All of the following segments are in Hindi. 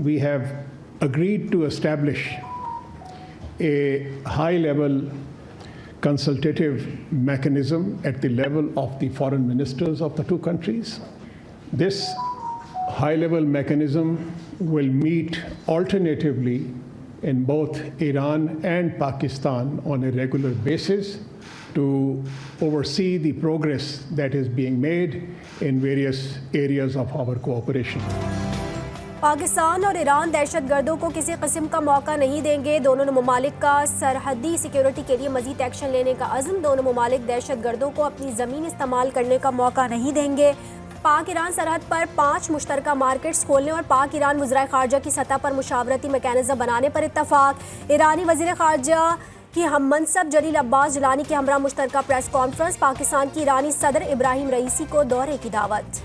we have agreed to establish a high-level consultative mechanism at the level of the foreign ministers of the two countries. This high-level mechanism will meet alternatively in both Iran and Pakistan on a regular basis to oversee the progress that is being made in various areas of our cooperation. Pakistan और ईरान दहशत गर्दों को किसी किस्म का मौका नहीं देंगे। दोनों ममालिक का सरहदी सिक्योरिटी के लिए मजीद एक्शन लेने का अज़्म। दोनों ममालिक दहशत गर्दों को अपनी ज़मीन इस्तेमाल करने का मौका नहीं देंगे। पाक ईरान सरहद पर 5 मुश्तरका मार्केट्स खोलने और पाक ईरान वज़ीर ख़ारजा की सतह पर मुशावरती मैकेनिज़्म बनाने पर इत्तफ़ाक़। ईरानी वज़ीर ख़ारजा की हम मनसब जलील अब्बास जिलानी की हमरा मुश्तरका प्रेस कॉन्फ्रेंस। पाकिस्तान की ईरानी सदर इब्राहिम रईसी को दौरे की दावत।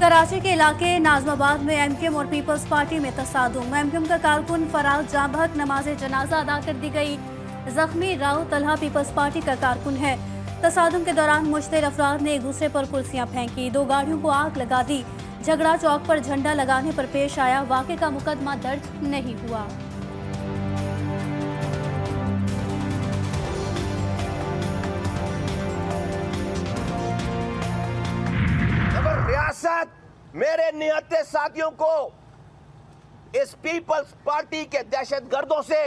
कराची के इलाके नाज़माबाद में एमक्यूएम और पीपल्स पार्टी में तसादुम। एमक्यूएम का कारकुन फराज जाबहक नमाज जनाजा अदा कर दी गई। जख्मी राव तलहा पीपल्स पार्टी का कारकुन है। तसादुम के दौरान मुश्तरिक अफराद ने एक दूसरे पर कुर्सियां फेंकी। 2 गाड़ियों को आग लगा दी। झगड़ा चौक पर झंडा लगाने पर पेश आया। वाक़े का मुकदमा दर्ज नहीं हुआ। मेरे नियते साथियों को इस पीपल्स पार्टी के दहशतगर्दों से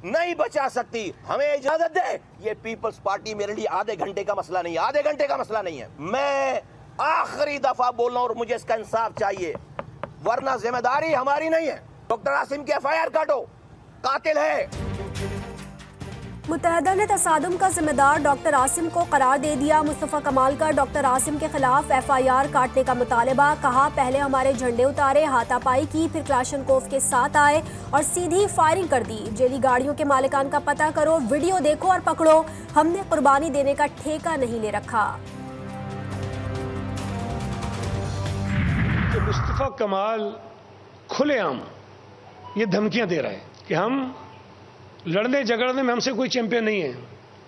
नहीं बचा सकती। हमें इजाजत दे। ये पीपल्स पार्टी मेरे लिए आधे घंटे का मसला नहीं है, आधे घंटे का मसला नहीं है। मैं आखिरी दफा बोल रहा हूं और मुझे इसका इंसाफ चाहिए, वरना जिम्मेदारी हमारी नहीं है। डॉक्टर आसिम की एफआईआर काटो, कातिल है। मुत्तहदा ने तसादुम का जिम्मेदार डॉक्टर आसिम को करार दे दिया। मुस्तफ़ा कमाल का डॉक्टर आसिम के खिलाफ एफआईआर काटने का मुतालबा। कहा पहले हमारे झंडे उतारे, हाथापाई की, फिर क्लाशनकोफ के साथ आए और सीधी फायरिंग कर दी। जेली गाड़ियों के मालिकान का पता करो, वीडियो देखो और पकड़ो। हमने कुर्बानी देने का ठेका नहीं ले रखा। मुस्तफ़ा कमाल खुलेआम ये धमकियां दे रहा है कि हम लड़ने झगड़ने में हमसे कोई चैंपियन नहीं है।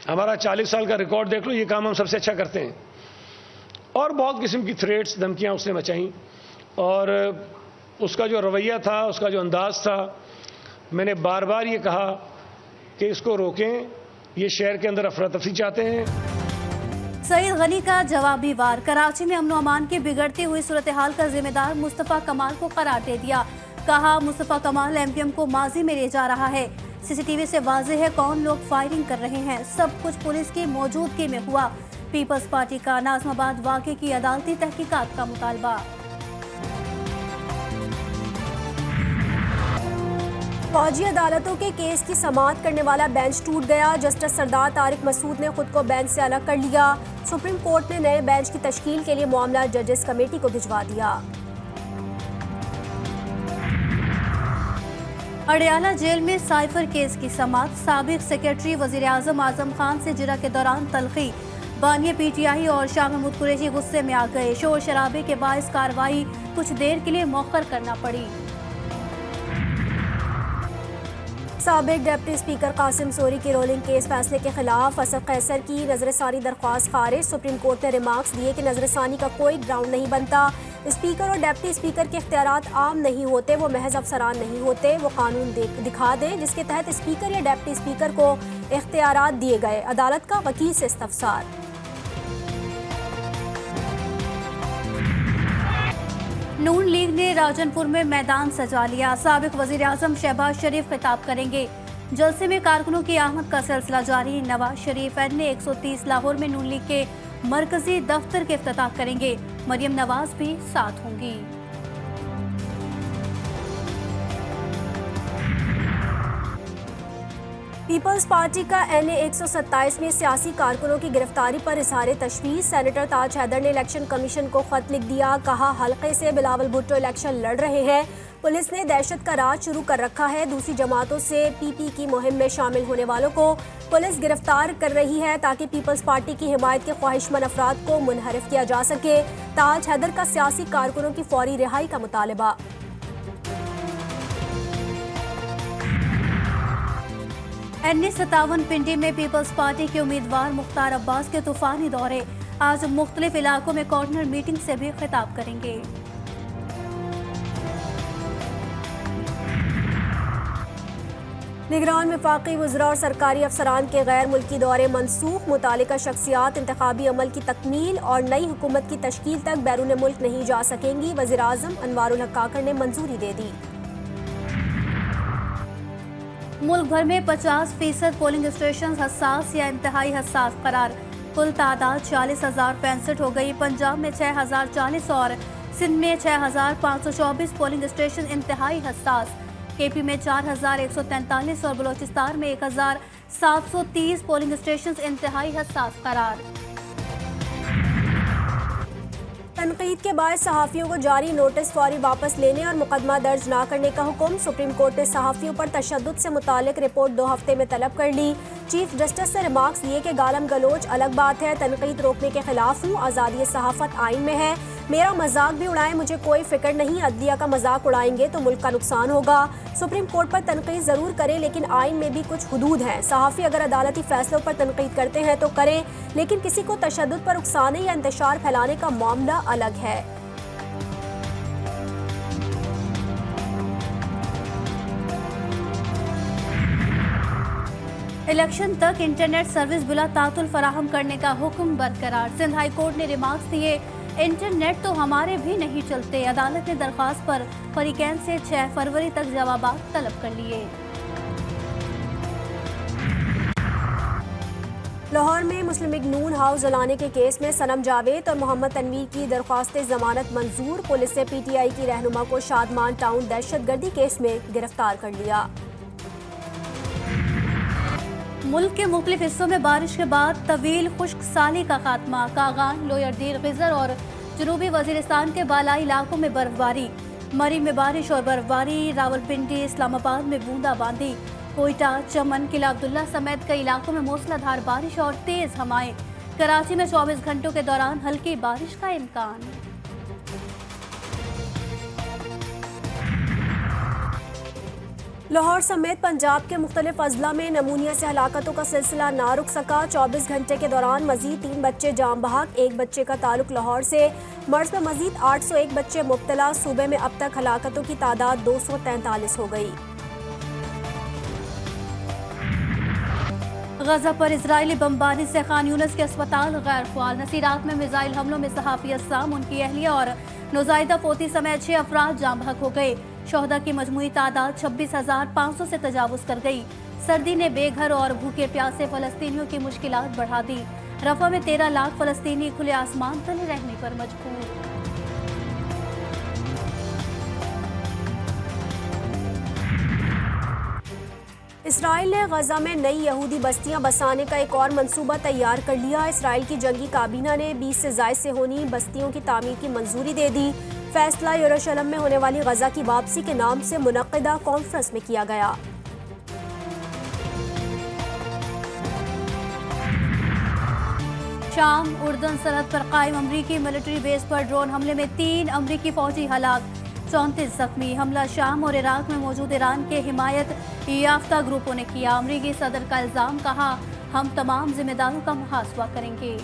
हमारा 40 साल का रिकॉर्ड देख लो, ये काम हम सबसे अच्छा करते हैं। और बहुत किस्म की थ्रेट्स, धमकियां उसने मचाई। और उसका जो रवैया था, उसका जो अंदाज था, मैंने बार बार ये कहा कि इसको रोकें। ये शहर के अंदर अफरा तफरी चाहते हैं। सईद गनी का जवाबी वार। कराची में अमन व अमान की बिगड़ती हुई सूरत हाल का जिम्मेदार मुस्तफ़ा कमाल को करार दे दिया। कहा मुस्तफ़ा कमाल एमक्यूएम को माजी में ले जा रहा है। सीसीटीवी से वाज़ेह है कौन लोग फायरिंग कर रहे हैं। सब कुछ पुलिस की मौजूदगी में हुआ। पीपल्स पार्टी का नाज़माबाद वाक़े की अदालती तहकीकात का मुतालबा। फौजी अदालतों के केस की समाअत करने वाला बेंच टूट गया। जस्टिस सरदार तारिक मसूद ने खुद को बेंच से अलग कर लिया। सुप्रीम कोर्ट ने नए बेंच की तश्कील के लिए मामला जजेस कमेटी को भिजवा दिया। अडयाला जेल में साइफर केस की समाअत। साबिक सेक्रेटरी वजीर आजम आजम खान से जिरा के दौरान तलखी। बानिया पीटीआई और शाह महमूद कुरैशी गुस्से में आ गए। शोर शराबे के बायस कार्रवाई कुछ देर के लिए मौखर करना पड़ी। साबिक डिप्टी स्पीकर कासिम सोरी की रोलिंग केस फैसले के खिलाफ असद कैसर की नजरसानी दरख्वास्त खारिज। सुप्रीम कोर्ट ने रिमार्क्स दिए कि नजरसानी का कोई ग्राउंड नहीं बनता। स्पीकर और डिप्टी स्पीकर के इख्तियारात आम नहीं होते, वो महज अफसरान नहीं होते। वो कानून दिखा दें जिसके तहत स्पीकर या डिप्टी स्पीकर को इख्तियारात दिए गए। अदालत का वकील से इस्तफसार। नून लीग ने राजनपुर में मैदान सजा लिया। साबिक वजीर आजम शहबाज शरीफ खिताब करेंगे। जलसे में कारकुनों की आमद का सिलसिला जारी। नवाज शरीफ ने 130 लाहौर में नून लीग के मरकजी दफ्तर के इफ्तिताह करेंगे। मरियम नवाज भी साथ होंगी। पीपल्स पार्टी का NA 127 में सियासी कारकुनों की गिरफ्तारी पर इजहार तशवीश। सेनेटर ताज हैदर ने इलेक्शन कमीशन को खत लिख दिया। कहा हल्के से बिलावल भुट्टो इलेक्शन लड़ रहे हैं। पुलिस ने दहशत का राज शुरू कर रखा है। दूसरी जमातों से PP की मुहिम में शामिल होने वालों को पुलिस गिरफ्तार कर रही है ताकि पीपल्स पार्टी की हिमायत के ख्वाहिशमंद अफराद को मुनहरिफ किया जा सके। ताज हैदर का सियासी कारकुनों की फौरी रिहाई का मुतालबा। NA 57 पिंडी में पीपल्स पार्टी के उम्मीदवार मुख्तार अब्बास के तूफानी दौरे। आज मुख्तलिफ इलाकों में कॉर्नर मीटिंग से भी खिताब करेंगे। निगरान वफाकी वज़रा और सरकारी अफसरान के गैर मुल्की दौरे मनसूख। मुतालिका शख्सियात इंतखाबी अमल की तकमील और नई हुकूमत की तश्कील तक बैरून मुल्क नहीं जा सकेंगी। वज़ीर आज़म अनवारुल हक काकड़ ने मंजूरी दे दी। मुल्क भर में 50% पोलिंग स्टेशन हसास या इंतहाई हसास करार। कुल तादाद 40,065 हो गई। पंजाब में 6,040 और सिंध में 6,524 पोलिंग स्टेशन इंतहाई हसास। केपी में 4,143 और बलोचिस्तान में 1,730 पोलिंग स्टेशन इंतहाई हसास करार। तनकीद के बाद सहाफ़ियों को जारी नोटिस फौरी वापस लेने और मुकदमा दर्ज न करने का हुक्म। सुप्रीम कोर्ट ने सहाफ़ियों पर तशद्दुद से मुतालिक रिपोर्ट 2 हफ्ते में तलब कर ली। चीफ जस्टिस से रिमार्क्स दिए कि गालम गलोच अलग बात है, तनकीद रोकने के खिलाफ हूँ, आज़ादी सहाफ़त आइन में है, मेरा मजाक भी उड़ाएं, मुझे कोई फिक्र नहीं, अदलिया का मजाक उड़ाएंगे तो मुल्क का नुकसान होगा। सुप्रीम कोर्ट पर तनकीद ज़रूर करें लेकिन आइन में भी कुछ हुदूद हैं। सहाफ़ी अगर अदालती फैसलों पर तनकीद करते हैं तो करें, लेकिन किसी को तशद्दुद पर उकसाने या इंतशार फैलाने का मामला अलग है। इलेक्शन तक इंटरनेट सर्विस बिला तातुल फराहम करने का हुक्म बरकरार। सिंध हाई कोर्ट ने रिमार्क्स दिए, इंटरनेट तो हमारे भी नहीं चलते। अदालत ने दरख्वास्त पर फरीकैन से 6 फरवरी तक जवाबात तलब कर लिए। लाहौर में मुस्लिम लीग नून हाउस जलाने के केस में सनम जावेद और मोहम्मद तनवीर की दरख्वास्त जमानत मंजूर। पुलिस ने PTI की रहनुमा को शादमान टाउन दहशतगर्दी केस में गिरफ्तार कर लिया। मुल्क के मुख्तलिफ हिस्सों में बारिश के बाद तवील खुश्क साली का खात्मा। कागान, लोयर दीर, गिजर और जनूबी वजीरिस्तान के बालाई इलाकों में बर्फबारी। मरी में बारिश और बर्फबारी। रावलपिंडी, इस्लामाबाद में बूंदाबांदी। कोयटा, चमन, किला अब्दुल्ला समेत कई इलाकों में मूसलाधार बारिश और तेज हवाएं। कराची में 24 घंटों के दौरान हल्की बारिश का इम्कान। लाहौर समेत पंजाब के मुख्तलिफ अजला में नमूनिया से हलाकतों का सिलसिला ना रुक सका। 24 घंटे के दौरान मजीद 3 बच्चे जाम बहक। एक बच्चे का ताल्लुक लाहौर से। मर्ज में मजीद 801 बच्चे मुब्तला। सूबे में अब तक हलाकतों की तादाद 243 हो गई। गजा पर इजरायली बमबारी से खान यूनिस के अस्पताल गैर फ़ाल। नसीरात में मिसाइल हमलों में सहाफ़ी अस्साम, उनकी अहलिया और नौज़ायदा पोती समेत 6 अफराद जाम बहक हो गए। शोहदा की मजमूई तादाद 26,500 से तजावुज़ कर गई। सर्दी ने बेघर और भूखे प्यासे फ़लस्तीनियों की मुश्किलात बढ़ा दी। रफ़ा में 13 लाख फ़लस्तीनी खुले आसमान तले रहने पर मजबूर। इसराइल ने गजा में नई यहूदी बस्तियां बसाने का एक और मंसूबा तैयार कर लिया। इसराइल की जंगी काबीना ने 20 से ज़ायद से होनी बस्तियों की तामीर की मंजूरी दे दी। फैसला यरूशलेम में होने वाली गजा की वापसी के नाम से मुनक्किदा कॉन्फ्रेंस में किया गया। शाम उर्दन सरहद पर कायम अमरीकी मिलिट्री बेस पर ड्रोन हमले में 3 अमरीकी फौजी हलाक, 34 जख्मी। हमला शाम और इराक में मौजूद ईरान के हिमायत याफ्ता ग्रुपों ने किया। अमरीकी सदर का इल्जाम, कहा हम तमाम जिम्मेदारों का मुहासबा करेंगे।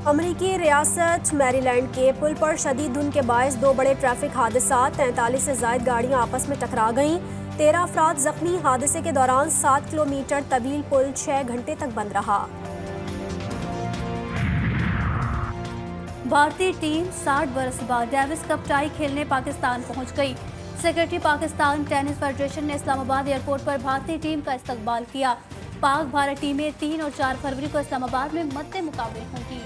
अमरीकी रियासत मैरीलैंड के पुल पर शदीद धुंध के बायस 2 बड़े ट्रैफिक हादसा। 43 से ज़ायद गाड़ियां आपस में टकरा गईं। 13 अफराद जख्मी। हादसे के दौरान 7 किलोमीटर तवील पुल 6 घंटे तक बंद रहा। भारतीय टीम 60 बरस बाद डेविस कप टाई खेलने पाकिस्तान पहुंच गई। सेक्रेटरी पाकिस्तान टेनिस फेडरेशन ने इस्लामाबाद एयरपोर्ट पर भारतीय टीम का इस्तकबाल किया। पाक भारत टीमें 3 और 4 फरवरी को इस्लामाबाद में मद्दे मुकाबले होंगी।